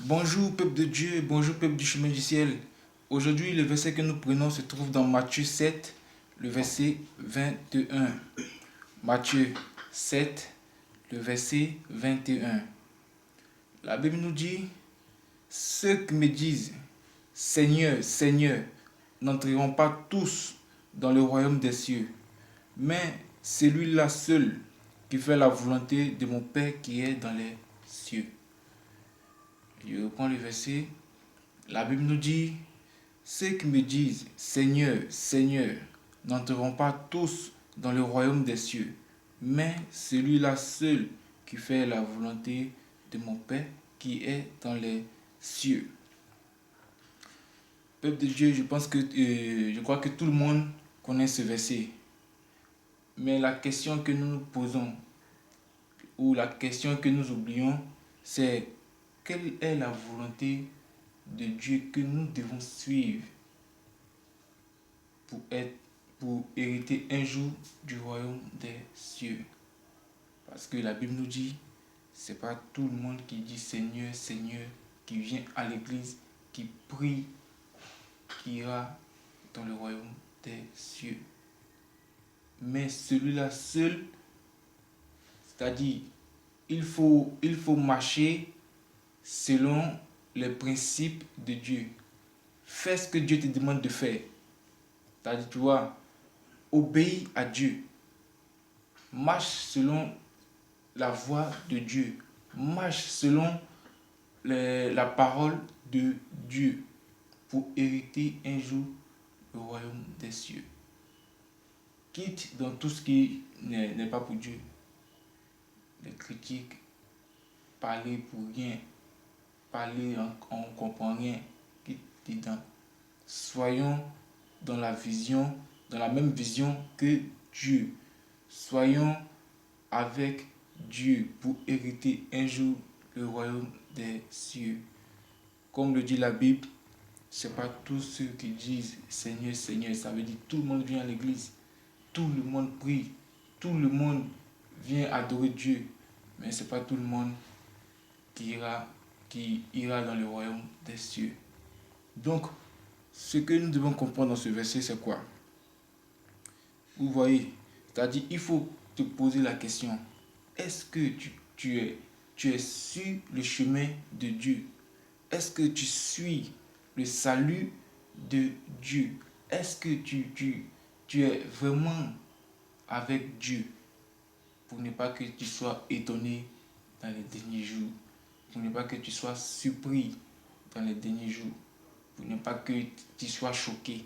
Bonjour peuple de Dieu, bonjour peuple du chemin du ciel. Aujourd'hui, le verset que nous prenons se trouve dans Matthieu 7, le verset 21. Matthieu 7, le verset 21. La Bible nous dit, ceux qui me disent, Seigneur, Seigneur, n'entreront pas tous dans le royaume des cieux, mais celui-là seul qui fait la volonté de mon Père qui est dans les cieux. Je reprends le verset. La Bible nous dit, ceux qui me disent, Seigneur, Seigneur, n'entreront pas tous dans le royaume des cieux, mais celui-là seul qui fait la volonté de mon Père qui est dans les cieux. Peuple de Dieu, je crois que tout le monde connaît ce verset. Mais la question que nous nous posons, ou la question que nous oublions, c'est quelle est la volonté de Dieu que nous devons suivre pour hériter un jour du royaume des cieux. Parce que la Bible nous dit, c'est pas tout le monde qui dit Seigneur, Seigneur, qui vient à l'église, qui prie, qui ira dans le royaume des cieux. Mais celui-là seul, c'est-à-dire, il faut marcher selon les principes de Dieu. Fais ce que Dieu te demande de faire. C'est-à-dire, tu vois, obéis à Dieu. Marche selon la voie de Dieu. Marche selon la parole de Dieu pour hériter un jour le royaume des cieux. Quitte dans tout ce qui n'est pas pour Dieu. Les critiques, parler pour rien, parler on ne comprend rien, quitte dedans. Soyons dans la vision, dans la même vision que Dieu. Soyons avec Dieu pour hériter un jour le royaume des cieux. Comme le dit la Bible, c'est pas tous ceux qui disent Seigneur, Seigneur. Ça veut dire tout le monde vient à l'église, tout le monde prie, tout le monde vient adorer Dieu. Mais c'est pas tout le monde qui ira dans le royaume des cieux. Donc, ce que nous devons comprendre dans ce verset, c'est quoi? Vous voyez, c'est-à-dire il faut te poser la question, est-ce que tu es sur le chemin de Dieu? Est-ce que tu suis le salut de Dieu? Est-ce que tu es vraiment avec Dieu pour ne pas que tu sois étonné dans les derniers jours, pour ne pas que tu sois surpris dans les derniers jours, pour ne pas que tu sois choqué.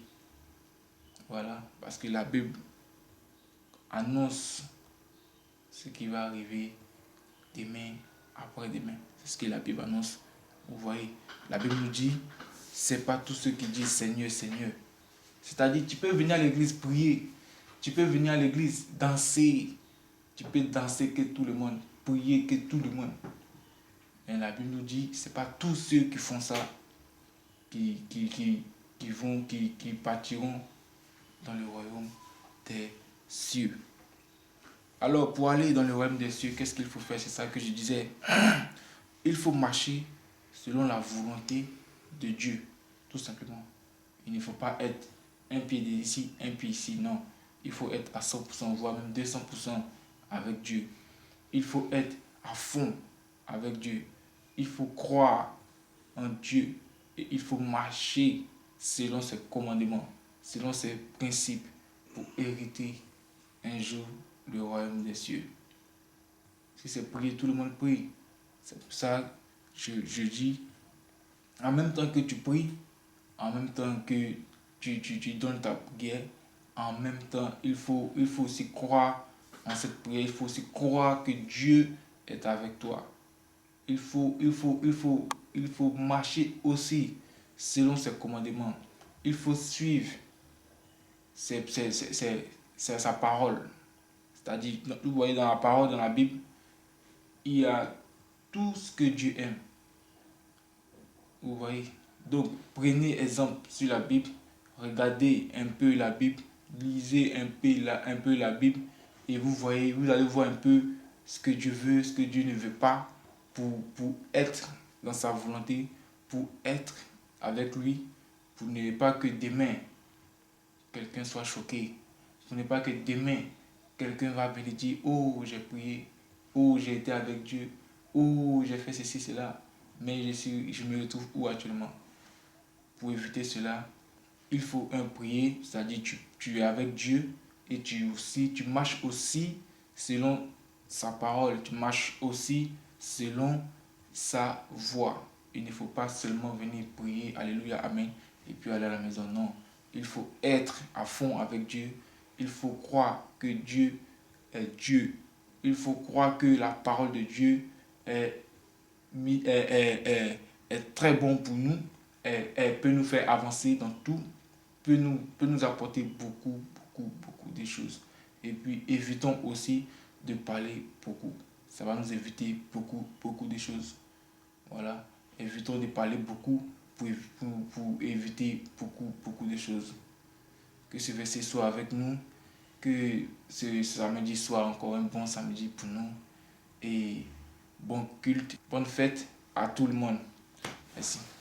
Voilà, parce que la Bible annonce ce qui va arriver demain, après-demain. C'est ce que la Bible annonce. Vous voyez, la Bible nous dit, c'est pas tous ceux qui disent Seigneur, Seigneur. C'est-à-dire, tu peux venir à l'église prier, tu peux venir à l'église danser, tu peux danser que tout le monde, prier que tout le monde. Mais la Bible nous dit, c'est pas tous ceux qui font ça qui partiront dans le royaume des cieux. Alors, pour aller dans le royaume des cieux, qu'est-ce qu'il faut faire? C'est ça que je disais. Il faut marcher selon la volonté de Dieu, tout simplement. Il ne faut pas être un pied ici, un pied ici, non. Il faut être à 100%, voire même 200% avec Dieu. Il faut être à fond avec Dieu. Il faut croire en Dieu et il faut marcher selon ses commandements, selon ses principes pour hériter un jour le royaume des cieux. Si c'est prier, tout le monde prie. C'est pour ça que je dis, en même temps que tu pries, en même temps que tu donnes ta prière, en même temps, il faut aussi croire en cette prière, il faut aussi croire que Dieu est avec toi. Il faut marcher aussi selon ses commandements. Il faut suivre sa parole. C'est-à-dire, vous voyez dans la parole, dans la Bible, il y a tout ce que Dieu aime. Vous voyez? Donc, prenez exemple sur la Bible, regardez un peu la Bible, lisez un peu la Bible, et vous allez voir un peu ce que Dieu veut, ce que Dieu ne veut pas pour être dans sa volonté pour être avec lui, pour ne pas que demain, quelqu'un soit choqué. Pour ne pas que demain, quelqu'un va venir dire, oh, j'ai prié, oh, j'ai été avec Dieu, oh, j'ai fait ceci, cela, mais je me retrouve où actuellement? Pour éviter cela, il faut prier, c'est-à-dire tu es avec Dieu et tu marches aussi selon sa parole, tu marches aussi selon sa voix. Il ne faut pas seulement venir prier, alléluia, amen, et puis aller à la maison. Non, il faut être à fond avec Dieu. Il faut croire que Dieu est Dieu. Il faut croire que la parole de Dieu est, est très bon pour nous. Elle peut nous faire avancer dans tout, peut nous apporter beaucoup de choses. Et puis évitons aussi de parler beaucoup. Ça va nous éviter beaucoup de choses. Voilà. Évitons de parler beaucoup pour éviter beaucoup de choses. Que ce verset soit avec nous. Que ce samedi soit encore un bon samedi pour nous. Et bon culte, bonne fête à tout le monde. Merci.